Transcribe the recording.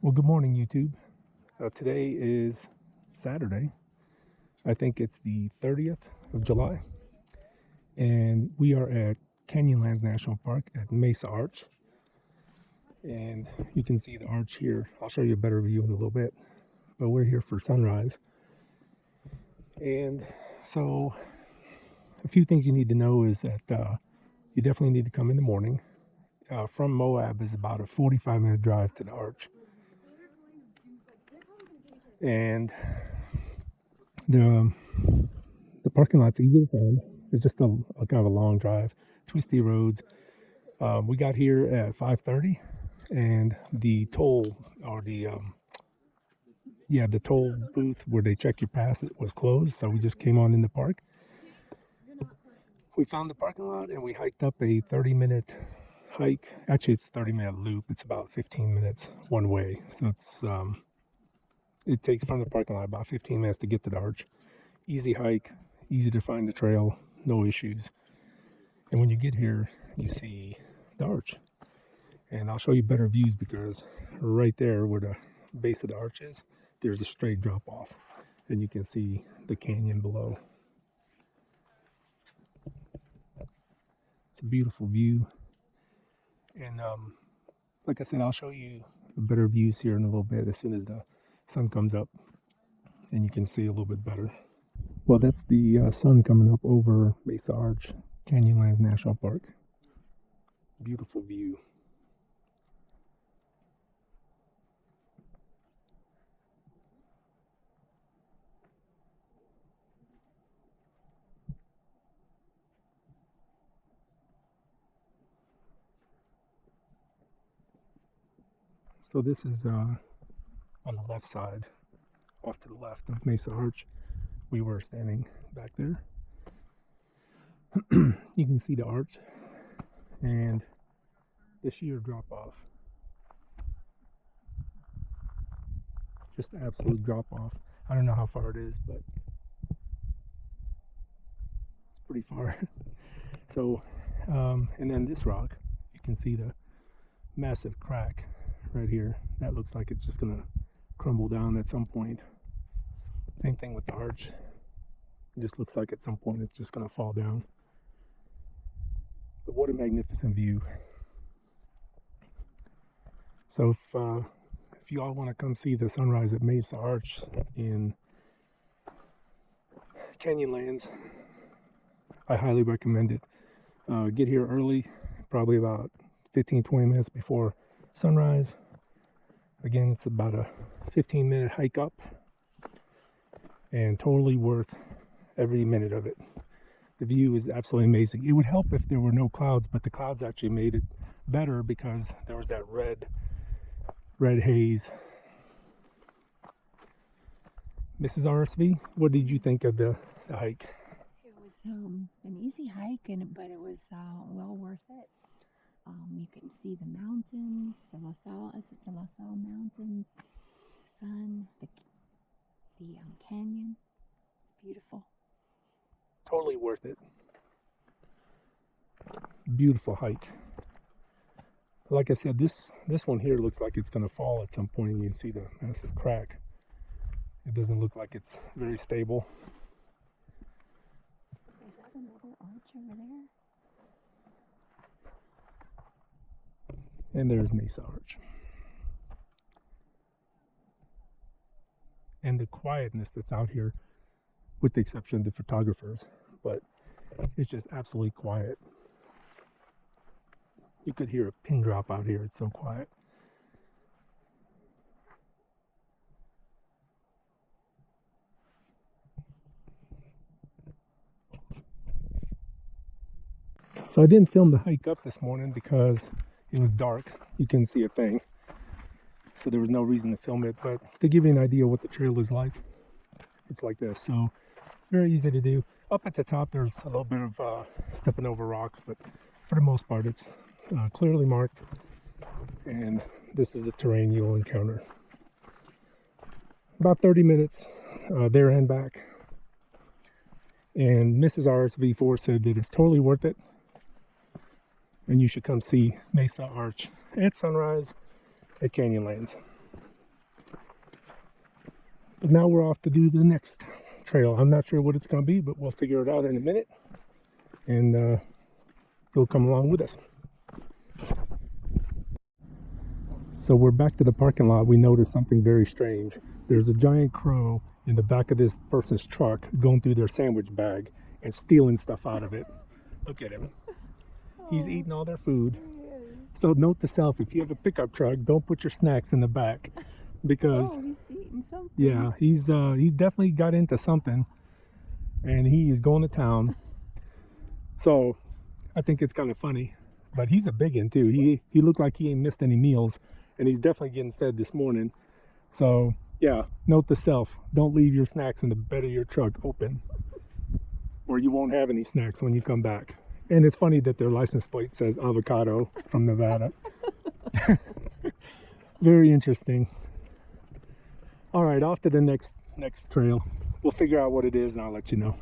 Well, good morning, YouTube. Today is Saturday. I think it's the 30th of July. And we are at Canyonlands National Park at Mesa Arch. And you can see the arch here. I'll show you a better view in a little bit. But we're here for sunrise. And so a few things you need to know is that you definitely need to come in the morning. From Moab is about a 45-minute drive to the arch. And the parking lot's easy to find. It's just a kind of a long drive, twisty roads. We got here at 5:30, and the toll or the toll booth where they check your pass it was closed, so we just came on in the park. We found the parking lot and we hiked up a 30-minute hike. Actually, it's a 30-minute loop. It's about 15 minutes one way, so it takes from the parking lot about 15 minutes to get to the arch. Easy hike, easy to find the trail, no issues. And when you get here, you see the arch. And I'll show you better views because right there where the base of the arch is, there's a straight drop off. And you can see the canyon below. It's a beautiful view. And like I said, I'll show you better views here in a little bit as soon as the sun comes up and you can see a little bit better. Well, that's the sun coming up over Mesa Arch, Canyonlands National Park. Beautiful view. So this is on the left side, off to the left of Mesa Arch. We were standing back there. You can see the arch and the sheer drop off. Just absolute drop off. I don't know how far it is, but it's pretty far. So, and then this rock, you can see the massive crack right here. That looks like it's just gonna crumble down at some point. Same thing with the arch. It just looks like at some point it's just gonna fall down. But what a magnificent view. So if you all want to come see the sunrise at Mesa Arch in Canyonlands, I highly recommend it. Get here early, probably about 15-20 minutes before sunrise. Again, it's about a 15-minute hike up and totally worth every minute of it. The view is absolutely amazing. It would help if there were no clouds, but the clouds actually made it better because there was that red haze. Mrs. RSV, what did you think of the hike? It was an easy hike, but it was well worth it. You can see the mountains, the La Salle Mountains, the sun, the canyon. It's beautiful. Totally worth it. Beautiful hike. Like I said, this one here looks like it's going to fall at some point. You can see the massive crack. It doesn't look like it's very stable. Is that another arch over there? And there's Mesa Arch. And the quietness that's out here, with the exception of the photographers, but it's just absolutely quiet. You could hear a pin drop out here. It's so quiet. So I didn't film the hike up this morning because it was dark. You couldn't see a thing. So there was no reason to film it. But to give you an idea what the trail is like, it's like this. So very easy to do. Up at the top, there's a little bit of stepping over rocks, but for the most part, it's clearly marked. And this is the terrain you'll encounter. About 30 minutes there and back. And Mrs. RSV4 said that it's totally worth it. And you should come see Mesa Arch at sunrise at Canyonlands. But now we're off to do the next trail. I'm not sure what it's going to be, but we'll figure it out in a minute. And you'll come along with us. So we're back to the parking lot. We noticed something very strange. There's a giant crow in the back of this person's truck going through their sandwich bag and stealing stuff out of it. Look at him. He's eating all their food. So note to self, if you have a pickup truck, don't put your snacks in the back, because he's eating something. yeah, he's definitely got into something, and he is going to town. So I think it's kind of funny, but he's a big one too. He looked like he ain't missed any meals, and he's definitely getting fed this morning. So yeah, note to self, don't leave your snacks in the bed of your truck open, or you won't have any snacks when you come back. And it's funny that their license plate says avocado from Nevada. Very interesting. All right, off to the next trail. We'll figure out what it is and I'll let you know.